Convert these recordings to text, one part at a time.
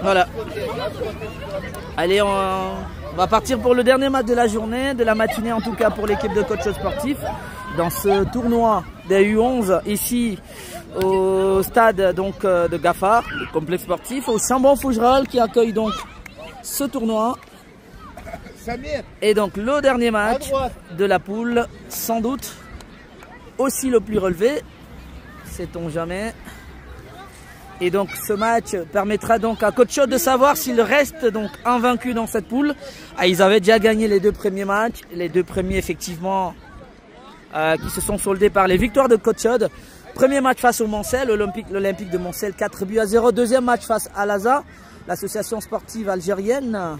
Voilà. Allez, on va partir pour le dernier match de la journée, de la matinée en tout cas pour l'équipe de coach sportif. Dans ce tournoi des U11 ici au stade donc de Gafar, le complexe sportif, au Chambon-Fougerolles qui accueille donc ce tournoi. Et donc le dernier match de la poule, sans doute aussi le plus relevé, sait-on jamais. Et donc ce match permettra donc à Coach de savoir s'il reste donc invaincu dans cette poule. Ah, ils avaient déjà gagné les deux premiers matchs, les deux premiers effectivement qui se sont soldés par les victoires de Coach. Premier match face au Moncel, l'Olympique de Moncel 4-0. Deuxième match face à l'ASA, l'association sportive algérienne.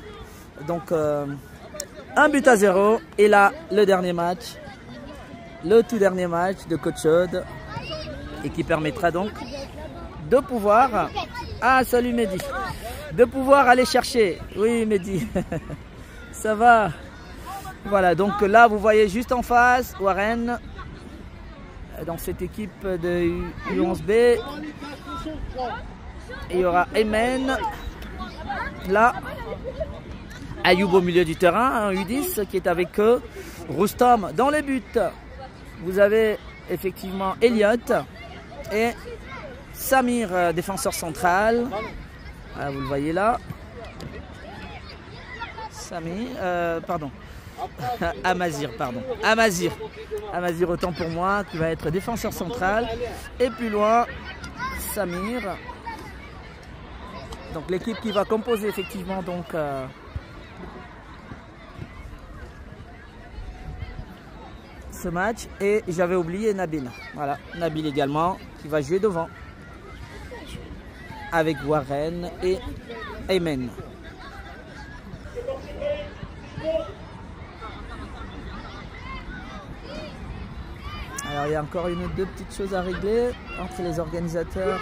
Donc 1-0. Et là le dernier match, le tout dernier match de Coach et qui permettra donc de pouvoir, ah salut Mehdi, de pouvoir aller chercher, oui Mehdi, ça va, voilà donc là vous voyez juste en face Warren, dans cette équipe de U11B, il y aura Aymen, là, Ayoub au milieu du terrain, U10 qui est avec eux, Roustam dans les buts, vous avez effectivement Elliot et Samir, défenseur central. Ah, vous le voyez là. Samir, pardon. Amazir, pardon. Amazir, autant pour moi, qui va être défenseur central. Et plus loin, Samir. Donc l'équipe qui va composer effectivement donc ce match. Et j'avais oublié Nabil. Voilà, Nabil également, qui va jouer devant. Avec Warren et Aymen. Alors il y a encore une ou deux petites choses à régler entre les organisateurs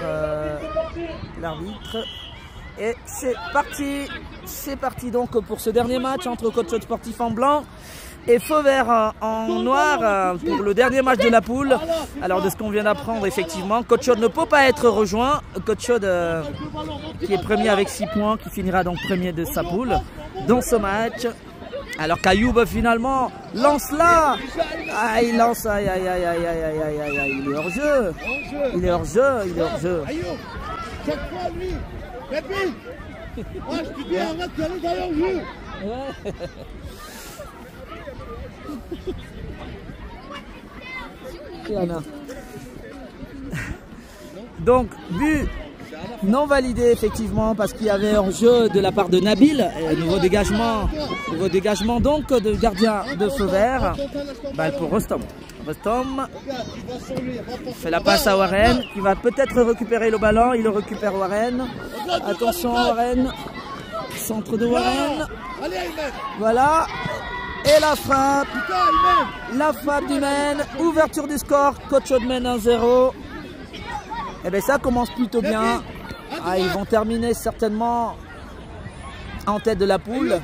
et l'arbitre. Et c'est parti donc pour ce dernier match entre coach sportif en blanc et feu vert en noir pour le dernier match de la poule. Alors de ce qu'on vient d'apprendre effectivement, Coach Chaude ne peut pas être rejoint. Coach Chaude qui est premier avec 6 points, qui finira donc premier de sa poule dans ce match. Alors qu'Ayoub finalement lance là. Ah, il lance, aïe, aïe, aïe, aïe, aïe, aïe, aïe, aïe, il est hors jeu. Il est hors jeu, il est hors jeu. Chaque fois lui, Pépi, moi je te dis arrête, tu allais dans leur jeu. Donc but non validé effectivement parce qu'il y avait hors-jeu de la part de Nabil. Nouveau dégagement donc de gardien de feu vert. Balle pour Rostom. Rostom fait la passe à Warren qui va peut-être récupérer le ballon. Il le récupère Warren. Attention Warren. Centre de Warren. Voilà. Et la frappe d'Aymen, ouverture du score, Coach mène 1-0. Et bien ça commence plutôt bien. Ah, ils vont terminer certainement en tête de la poule.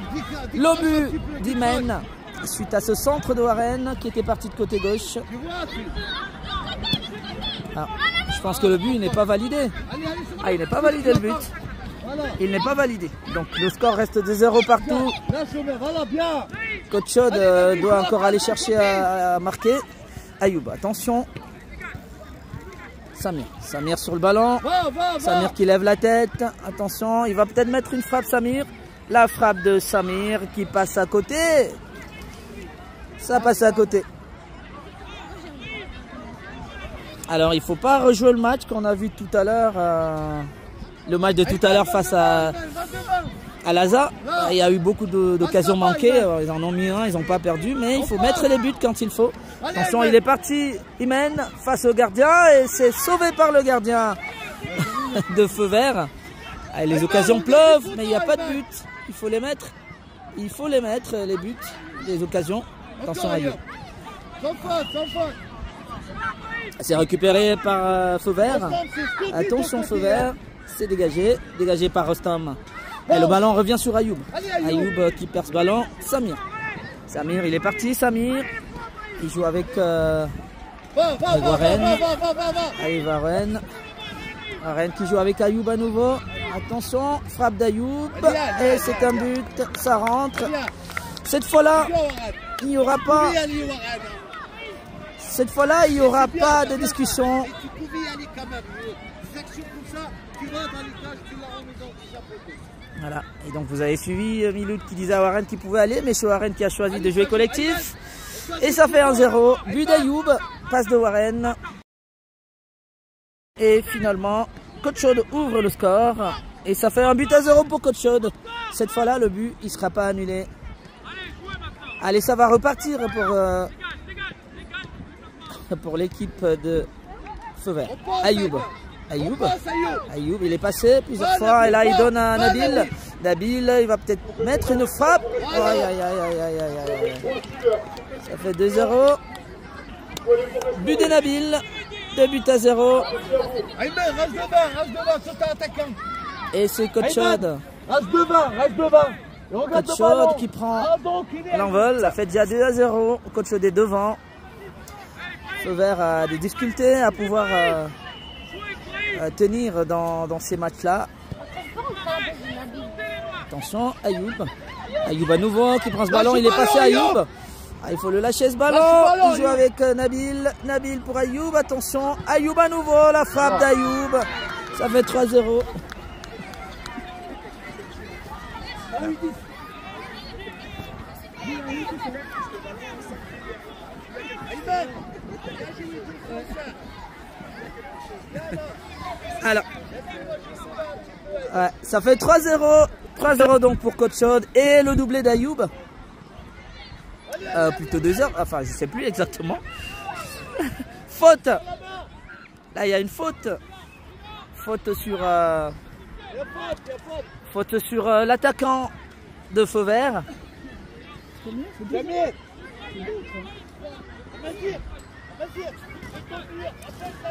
Le but d'Aymen suite à ce centre de Warren qui était parti de côté gauche. Ah, je pense que le but n'est pas validé. Ah, il n'est pas validé le but. Il n'est pas validé. Donc le score reste de 0 partout. Coach Chaude doit encore aller chercher à marquer. Ayoub, attention. Samir sur le ballon. Samir qui lève la tête. Attention, il va peut-être mettre une frappe Samir. La frappe de Samir qui passe à côté. Ça passe à côté. Alors il ne faut pas rejouer le match qu'on a vu tout à l'heure. Le match de tout à l'heure face à l'ASA. Il y a eu beaucoup d'occasions manquées. Ils en ont mis un, ils n'ont pas perdu. Mais il faut mettre les buts quand il faut. Attention, il est parti. Aymen face au gardien. Et c'est sauvé par le gardien de feu vert. Les occasions pleuvent, mais il n'y a pas de but. Il faut les mettre. Il faut les mettre, les buts, les occasions. Attention à Ayoub. C'est récupéré par feu vert. Attention feu vert. C'est dégagé par Rostam. Et le ballon revient sur Ayoub. Ayoub qui perd ce ballon. Samir, il est parti, Samir. Il joue avec Warren. Allez, Warren. Warren qui joue avec Ayoub à nouveau. Attention, frappe d'Ayoub. Et c'est un but. Ça rentre. Cette fois-là, il n'y aura pas. Cette fois-là, il n'y aura pas de discussion. Voilà. Et donc vous avez suivi Miloud qui disait à Warren qu'il pouvait aller, mais c'est Warren qui a choisi de jouer collectif. Et ça fait 1-0. But d'Ayoub, passe de Warren. Et finalement, Coach Chaude ouvre le score. Et ça fait 1-0 pour Coach Chaude. Cette fois-là, le but, il ne sera pas annulé. Allez, ça va repartir pour l'équipe de Feu Vert. Ayoub. Ayoub, il est passé plusieurs fois. Et là, il donne à Nabil. Nabil, il va peut-être mettre une frappe. Aïe, aïe, aïe, aïe, aïe, aïe. Ça fait 2-0. But de Nabil. 2-0. Et c'est Coach Chaude. Reste devant. Coach Chaude qui prend l'envol. Ça fait déjà 2-0. Coach Chaude est devant. Feu Vert a des difficultés à pouvoir tenir dans ces matchs-là. Attention, Ayoub. Ayoub à nouveau qui prend ce ballon. Il est passé à Ayoub. Ah, il faut le lâcher ce ballon. Il joue avec Nabil. Nabil pour Ayoub. Attention, Ayoub à nouveau. La frappe d'Ayoub. Ça fait 3-0. Alors, ouais, ça fait 3-0. 3-0 donc pour Coach Chaude et le doublé d'Ayoub. Plutôt 2 heures, enfin je sais plus exactement. Faute. Là il y a une faute. Faute sur l'attaquant de Feu Vert.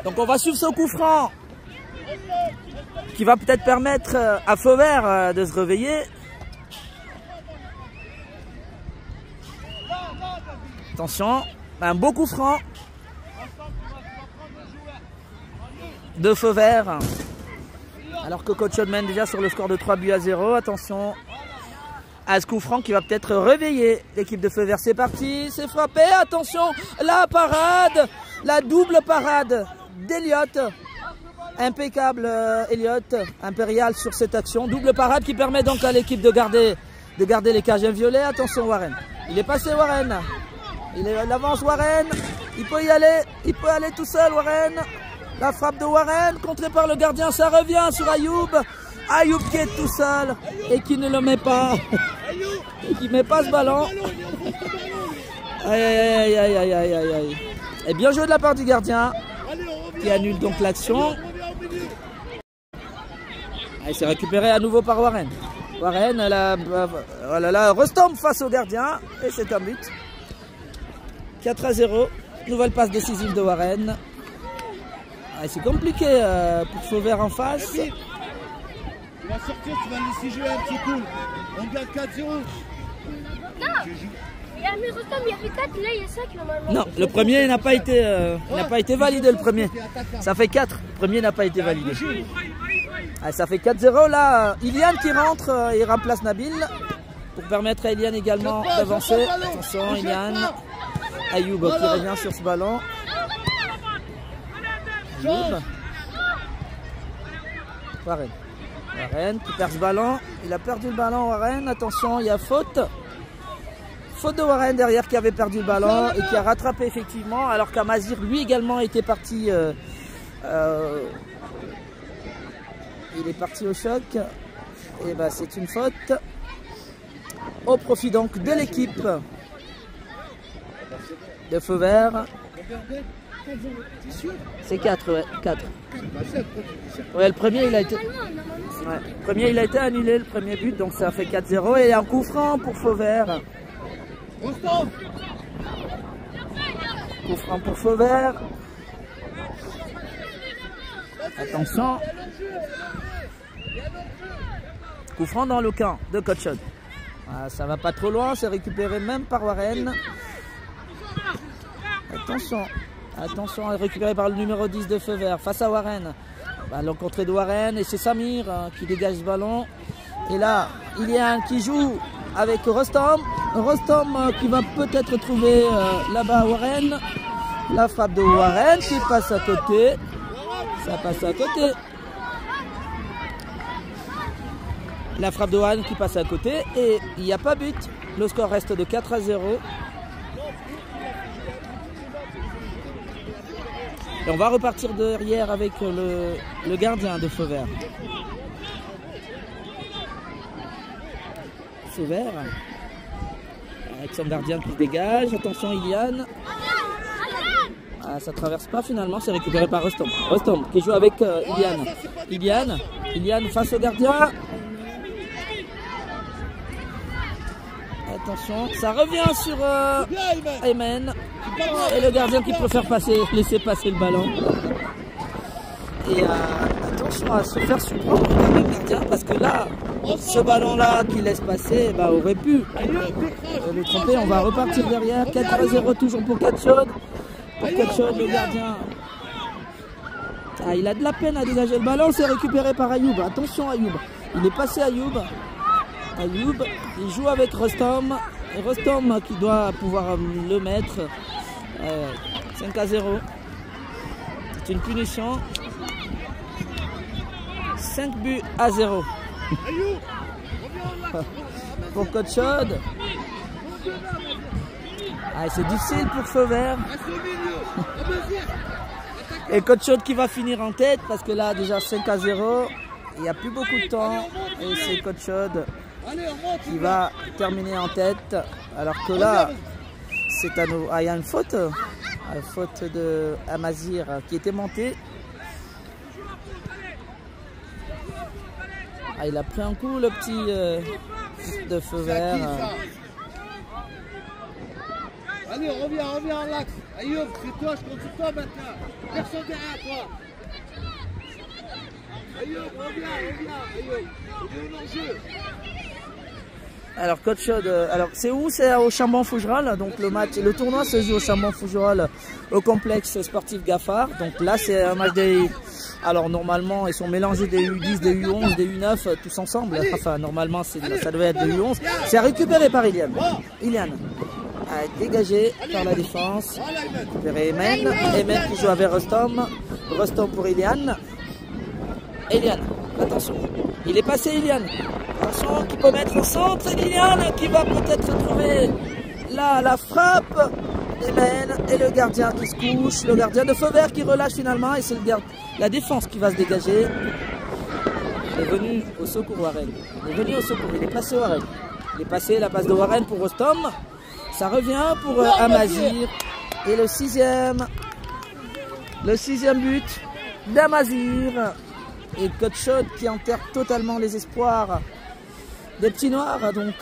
Donc on va suivre ce coup franc qui va peut-être permettre à Feu Vert de se réveiller. Attention, un beau coup franc de Feu Vert. Alors que Coach Chaude mène déjà sur le score de 3-0. Attention à ce coup franc qui va peut-être réveiller l'équipe de Feu Vert. C'est parti, c'est frappé. Attention, la parade, la double parade d'Eliott. Impeccable Eliott, impérial sur cette action. Double parade qui permet donc à l'équipe de garder les cages violets. Attention Warren, il est passé Warren. Il avance Warren, il peut y aller tout seul Warren. La frappe de Warren, contrée par le gardien, ça revient sur Ayoub. Ayoub qui est tout seul et qui ne le met pas. Et qui ne met pas ce ballon. Aïe, aïe, aïe, aïe, aïe, aïe, aïe. Et bien joué de la part du gardien qui annule donc l'action. Il s'est récupéré à nouveau par Warren. Warren, elle restompe face au gardien et c'est un but. 4-0, nouvelle passe décisive de Warren. C'est compliqué pour Feu Vert en face. Tu vas sortir, tu vas laisser jouer un petit coup. On gagne 4-0. Non, il y a fait 4, là il y a 5 normalement. Non, le premier n'a pas été validé le premier. Ça fait 4, le premier n'a pas été validé. Ça fait 4-0 là. Ilian qui rentre, il remplace Nabil pour permettre à Ilian également d'avancer. Attention Ilian. Ayoub qui revient sur ce ballon. Ayoub. Warren qui perd ce ballon. Il a perdu le ballon Warren. Attention, il y a faute. Faute de Warren derrière qui avait perdu le ballon et qui a rattrapé effectivement. Alors qu'Amazir lui également était parti. Il est parti au choc. Et ben c'est une faute. Au profit donc de l'équipe de Feu Vert. C'est 4, ouais, 4. Ouais, le premier il a été. Ouais, le premier il a été annulé, le premier but, donc ça fait 4-0 et un coup franc pour Feu Vert. Coup franc pour Feu Vert. Attention. Coup franc dans le camp de Coach Chaude. Ça va pas trop loin, c'est récupéré même par Warren. Attention. Attention, récupéré par le numéro 10 de Feu Vert face à Warren. L'encontrée de Warren et c'est Samir qui dégage ce ballon. Et là, Ilian qui joue avec Rostom. Rostom qui va peut-être trouver là-bas Warren. La frappe de Warren qui passe à côté. Ça passe à côté. La frappe de Warren qui passe à côté. Et il n'y a pas but. Le score reste de 4-0. Et on va repartir derrière avec le gardien de Feu Vert. Feu Vert. Avec son gardien qui se dégage. Attention Ilian. Ah, ça traverse pas finalement, c'est récupéré par Rostom. Rostom qui joue avec Ilian. Ilian face au gardien. Attention, ça revient sur Ayman. Et le gardien qui préfère laisser passer le ballon. Et attention à se faire surprendre par le gardien parce que là, ce ballon-là qui laisse passer aurait pu le tromper. On va repartir derrière. 4-0 toujours pour Catchod. Pour Catchod, le gardien. Ah, il a de la peine à dégager le ballon. C'est récupéré par Ayoub. Attention Ayoub. Il est passé Ayoub. Ayoub, il joue avec Rostom. Et Rostom qui doit pouvoir le mettre. 5-0. C'est une punition. 5-0. Pour Catchod. Ah, c'est difficile pour Feu Vert. Et Catchod qui va finir en tête parce que là déjà 5-0. Il n'y a plus beaucoup de temps. Et c'est Catchod qui va terminer en tête. Alors que là, c'est à nous. Ah, il y a une faute. Une faute de Amazir qui était monté. Ah, il a pris un coup le petit de Feu Vert. Allez, reviens en l'axe. Ayoub, c'est toi, je compte sur toi maintenant. Personne derrière toi. Ayoub, reviens. Ayoub, on est en jeu. Alors Catchod, alors c'est où? C'est au Chambon-Fougerolles. Donc le tournoi se joue au Chambon-Fougerolles au complexe sportif Gaffard. Donc là c'est un match des. Alors normalement ils sont mélangés des U10, des U11, des U9 tous ensemble. Enfin normalement ça devait être des U11. C'est récupéré par Ilian. Ilian a dégagé par la défense. Récupéré Ayman. Ayman qui joue avec Rostom. Rostom pour Ilian. Ilian, attention. Il est passé Ilian. Attention qui peut mettre au centre. Et Ilian qui va peut-être trouver là la frappe. Ayman et le gardien qui se couche. Le gardien de Feu Vert qui relâche finalement. Et c'est la défense qui va se dégager. Il est venu au secours Warren. Il est venu au secours. Il est passé Warren. Il est passé la passe de Warren pour Rostom. Ça revient pour Amazir. Et le sixième but d'Amazir. Et Catchod qui enterre totalement les espoirs des petits noirs donc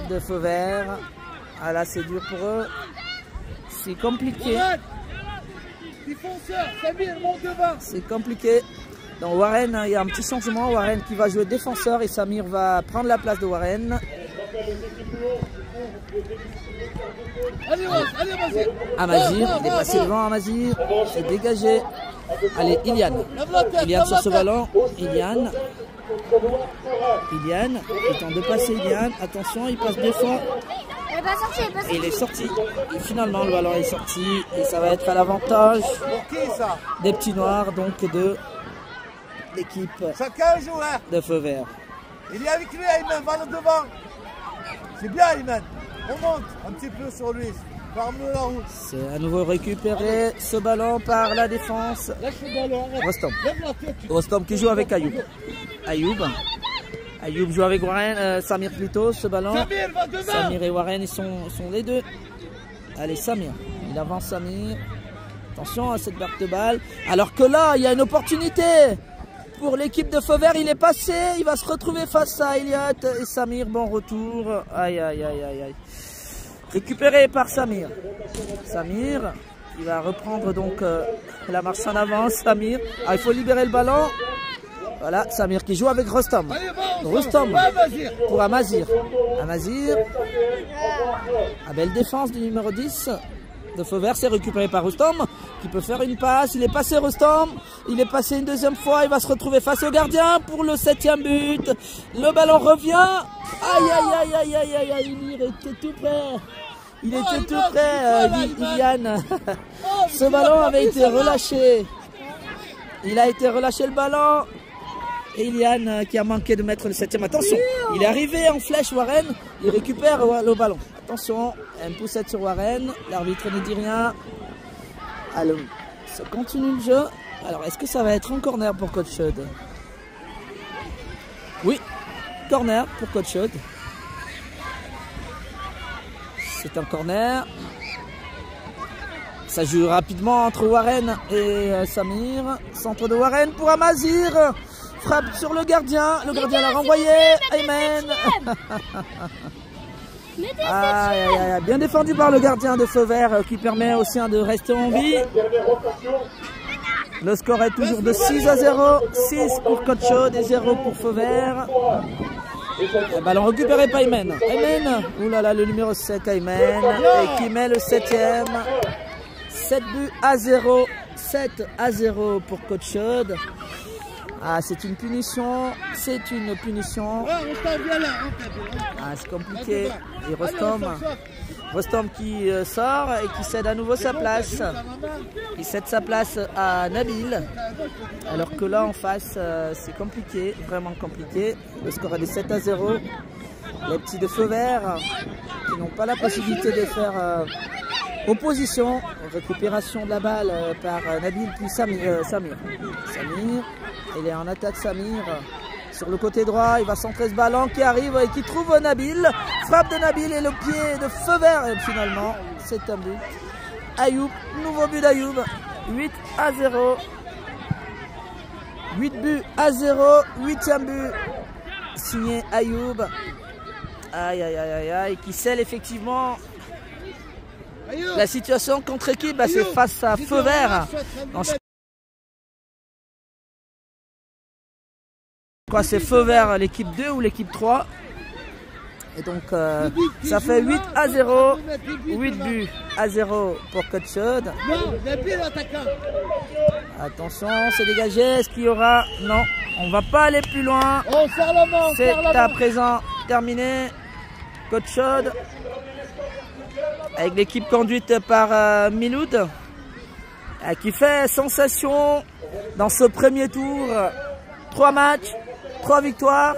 de Feu Vert. Ah là c'est dur pour eux. C'est compliqué. C'est compliqué. Donc Warren, il y a un petit changement. Warren qui va jouer défenseur et Samir va prendre la place de Warren. Amazir, il est passé devant Amazir. C'est dégagé. Allez, Ilian. Ilian sur ce ballon. Ilian. Il tente de passer Ilian. Attention, il passe deux fois. Et il est sorti. Et finalement, le ballon est sorti. Et ça va être à l'avantage des petits noirs, donc de l'équipe de Feu Vert. Il est avec lui, Ayman, va le devant. C'est bien, Ayman. On monte un petit peu sur lui. C'est à nouveau récupéré ce ballon par la défense. Rostom. Rostom qui joue avec Ayoub. Ayoub joue avec Warren, Samir plutôt ce ballon. Samir et Warren ils sont les deux. Allez Samir, il avance Samir. Attention à cette barre de balle. Alors que là il y a une opportunité pour l'équipe de Feu Vert. Il est passé, il va se retrouver face à Elliott et Samir. Bon retour. Aïe. Récupéré par Samir. Samir, il va reprendre donc la marche en avant. Samir, il faut libérer le ballon. Voilà, Samir qui joue avec Rostom. Rostom pour Amazir. Amazir. Belle défense du numéro 10 de Feu-Vert. C'est récupéré par Rustom qui peut faire une passe. Il est passé Rustom. Il est passé une deuxième fois. Il va se retrouver face au gardien pour le 7e but. Le ballon revient. Aïe, aïe, aïe, aïe, aïe, aïe, aïe. Il était tout près. Il était tout près, Iliane. Ce ballon avait été relâché. Il a été relâché le ballon. Et Iliane qui a manqué de mettre le 7e. Attention, il est arrivé en flèche Warren. Il récupère le ballon. Attention, une poussette sur Warren. L'arbitre ne dit rien. Alors, ça continue le jeu. Alors, est-ce que ça va être un corner pour Coach Chaude? Oui, corner pour Coach Chaude. C'est un corner. Ça joue rapidement entre Warren et Samir. Centre de Warren pour Amazir. Frappe sur le gardien. Le gardien l'a renvoyé. Amen. Bien défendu par le gardien de Feu-Vert qui permet aux siens de rester en vie. Le score est toujours de 6-0. 6 pour Coach Chaude et 0 pour Feu-Vert. Ballon récupéré par Aymen. Aymen, oulala, le numéro 7, Aymen, et qui met le 7e. 7 buts à 0. 7-0 pour Coach Chaude. Ah, c'est une punition. C'est une punition. Ah, c'est compliqué. Et Rustom qui sort et qui cède à nouveau sa place. Il cède sa place à Nabil. Alors que là en face, c'est compliqué, vraiment compliqué. Le score est de 7-0. Les petits de Feu-Vert qui n'ont pas la possibilité de faire opposition. Récupération de la balle par Nabil puis Samir. Samir, il est en attaque Samir. Sur le côté droit, il va centrer ce ballon qui arrive et qui trouve Nabil. Frappe de Nabil et le pied de Feu-Vert. Et finalement, c'est un but. Ayoub, nouveau but d'Ayoub. 8-0. 8 buts à 0. 8e but signé Ayoub. Aïe, aïe, aïe, aïe, aïe. Qui scelle effectivement la situation contre équipe. Bah, c'est face à Feu-Vert. C'est Feu-Vert l'équipe 2 ou l'équipe 3. Et donc ça fait 8-0. 8 buts à 0 pour Coach Chaude. Attention, c'est dégagé. Est-ce qu'il y aura? Non, on va pas aller plus loin. C'est à présent terminé. Coach Chaude avec l'équipe conduite par Miloud qui fait sensation dans ce premier tour. 3 matchs, 3 victoires,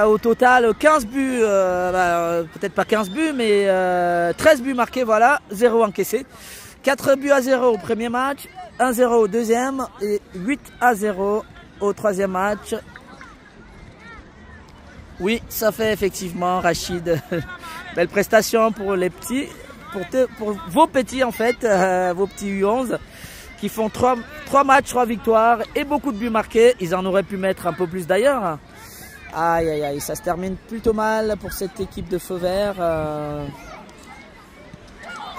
au total 15 buts, peut-être pas 15 buts, mais 13 buts marqués, voilà, 0 encaissé. 4 buts à 0 au premier match, 1-0 au deuxième et 8-0 au troisième match. Oui, ça fait effectivement, Rachid, belle prestation pour les petits, pour vos petits en fait, vos petits U11. Qui font 3 matchs, 3 victoires et beaucoup de buts marqués. Ils en auraient pu mettre un peu plus d'ailleurs. Aïe, aïe, aïe, ça se termine plutôt mal pour cette équipe de Feu-Vert.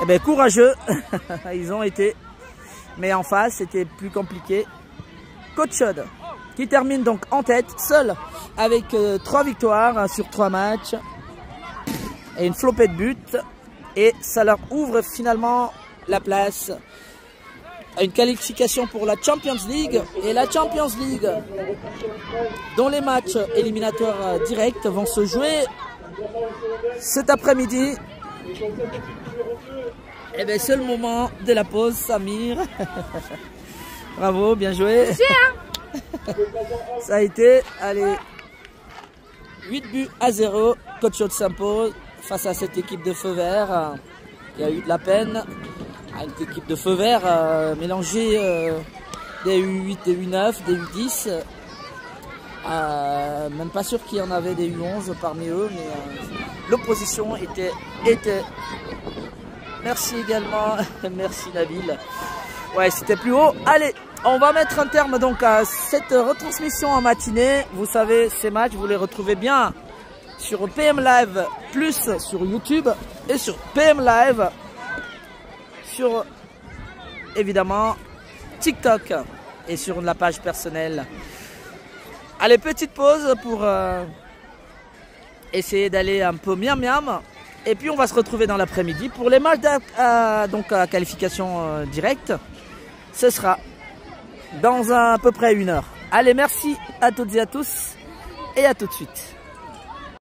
Eh bien, courageux, ils ont été. Mais en face, c'était plus compliqué. Coach Chaude, qui termine donc en tête, seul, avec 3 victoires sur 3 matchs. Et une flopée de buts. Et ça leur ouvre finalement la place à une qualification pour la Champions League. Et la Champions League, dont les matchs éliminatoires directs vont se jouer cet après-midi. Et bien c'est le moment de la pause, Samir. Bravo, bien joué. Ça a été, allez, 8 buts à 0. Coach Chaude s'impose face à cette équipe de Feu-Vert. Il y a eu de la peine. Une équipe de Feu-Vert mélangée des U8, des U9, des U10. Même pas sûr qu'il y en avait des U11 parmi eux, mais l'opposition était. Merci également, merci Nabil. Ouais, c'était plus haut. Allez, on va mettre un terme donc à cette retransmission en matinée. Vous savez, ces matchs, vous les retrouvez bien sur PM Live, plus sur YouTube et sur PM Live. Sur évidemment TikTok et sur la page personnelle. Allez, petite pause pour essayer d'aller un peu miam miam Et puis on va se retrouver dans l'après-midi pour les matchs donc à qualification directe. Ce sera dans à peu près 1 heure. Allez, merci à toutes et à tous et à tout de suite.